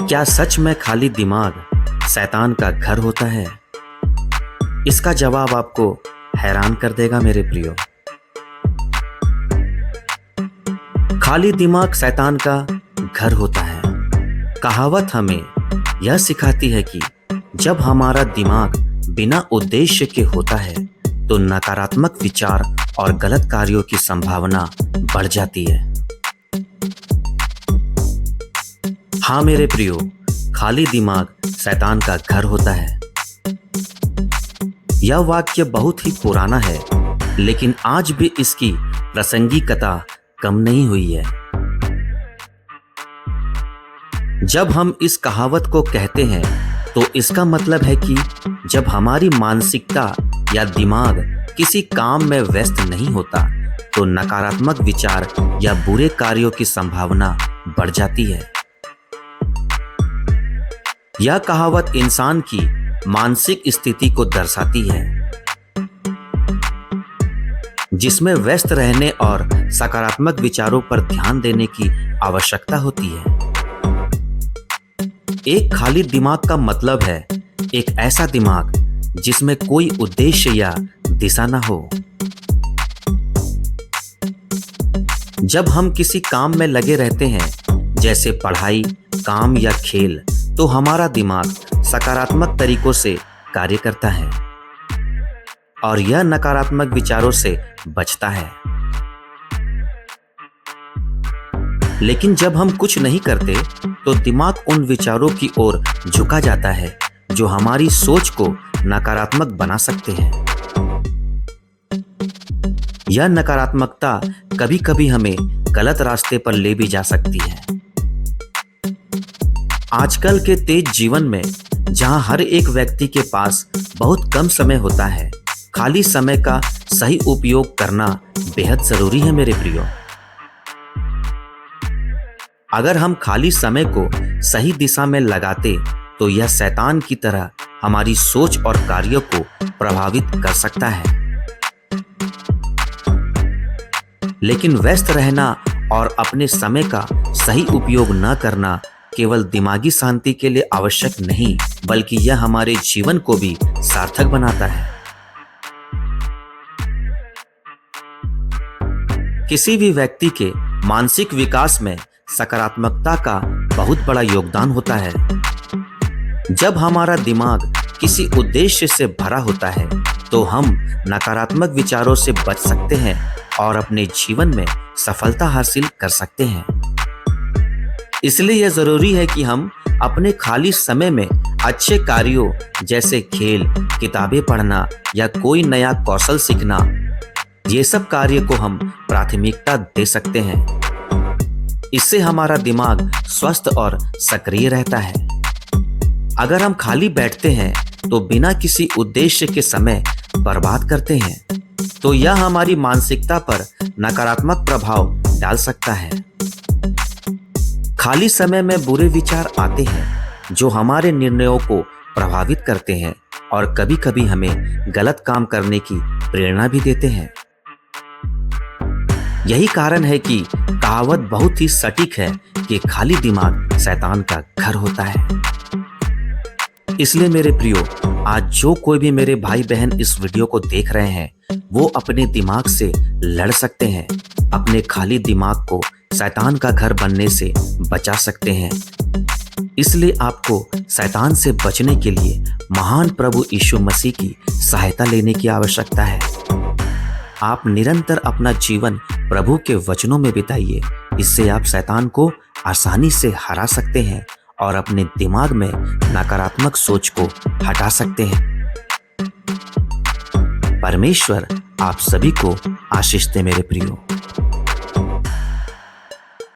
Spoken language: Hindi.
क्या सच में खाली दिमाग शैतान का घर होता है? इसका जवाब आपको हैरान कर देगा मेरे प्रियो। खाली दिमाग शैतान का घर होता है। कहावत हमें यह सिखाती है कि जब हमारा दिमाग बिना उद्देश्य के होता है तो नकारात्मक विचार और गलत कार्यों की संभावना बढ़ जाती है। हाँ मेरे प्रियो, खाली दिमाग शैतान का घर होता है। यह वाक्य बहुत ही पुराना है, लेकिन आज भी इसकी प्रासंगिकता कम नहीं हुई है। जब हम इस कहावत को कहते हैं तो इसका मतलब है कि जब हमारी मानसिकता या दिमाग किसी काम में व्यस्त नहीं होता तो नकारात्मक विचार या बुरे कार्यों की संभावना बढ़ जाती है। यह कहावत इंसान की मानसिक स्थिति को दर्शाती है, जिसमें व्यस्त रहने और सकारात्मक विचारों पर ध्यान देने की आवश्यकता होती है। एक खाली दिमाग का मतलब है एक ऐसा दिमाग जिसमें कोई उद्देश्य या दिशा न हो। जब हम किसी काम में लगे रहते हैं, जैसे पढ़ाई, काम या खेल, तो हमारा दिमाग सकारात्मक तरीकों से कार्य करता है और यह नकारात्मक विचारों से बचता है। लेकिन जब हम कुछ नहीं करते तो दिमाग उन विचारों की ओर झुका जाता है जो हमारी सोच को नकारात्मक बना सकते हैं। यह नकारात्मकता कभी-कभी हमें गलत रास्ते पर ले भी जा सकती है। आजकल के तेज जीवन में जहां हर एक व्यक्ति के पास बहुत कम समय होता है, खाली समय का सही उपयोग करना बेहद जरूरी है मेरे प्रियो। अगर हम खाली समय को सही दिशा में लगाते तो यह शैतान की तरह हमारी सोच और कार्यों को प्रभावित कर सकता है। लेकिन व्यस्त रहना और अपने समय का सही उपयोग न करना केवल दिमागी शांति के लिए आवश्यक नहीं, बल्कि यह हमारे जीवन को भी सार्थक बनाता है। किसी भी व्यक्ति के मानसिक विकास में सकारात्मकता का बहुत बड़ा योगदान होता है। जब हमारा दिमाग किसी उद्देश्य से भरा होता है तो हम नकारात्मक विचारों से बच सकते हैं और अपने जीवन में सफलता हासिल कर सकते हैं। इसलिए यह जरूरी है कि हम अपने खाली समय में अच्छे कार्यों जैसे खेल, किताबें पढ़ना या कोई नया कौशल सीखना, ये सब कार्य को हम प्राथमिकता दे सकते हैं। इससे हमारा दिमाग स्वस्थ और सक्रिय रहता है। अगर हम खाली बैठते हैं तो बिना किसी उद्देश्य के समय बर्बाद करते हैं तो यह हमारी मानसिकता पर नकारात्मक प्रभाव डाल सकता है। खाली समय में बुरे विचार आते हैं जो हमारे निर्णयों को प्रभावित करते हैं और कभी-कभी हमें गलत काम करने की प्रेरणा भी देते हैं। यही कारण है कि कहावत बहुत ही सटीक है कि खाली दिमाग शैतान का घर होता है। इसलिए मेरे प्रियो, आज जो कोई भी मेरे भाई बहन इस वीडियो को देख रहे हैं, वो अपने दिमाग से लड़ सकते हैं, अपने खाली दिमाग को शैतान का घर बनने से बचा सकते हैं। इसलिए आपको शैतान से बचने के लिए महान प्रभु यीशु मसीह की सहायता लेने की आवश्यकता है। आप निरंतर अपना जीवन प्रभु के वचनों में बिताइए। इससे आप शैतान को आसानी से हरा सकते हैं और अपने दिमाग में नकारात्मक सोच को हटा सकते हैं। परमेश्वर आप सभी को आशीष दे मेरे प्रियो।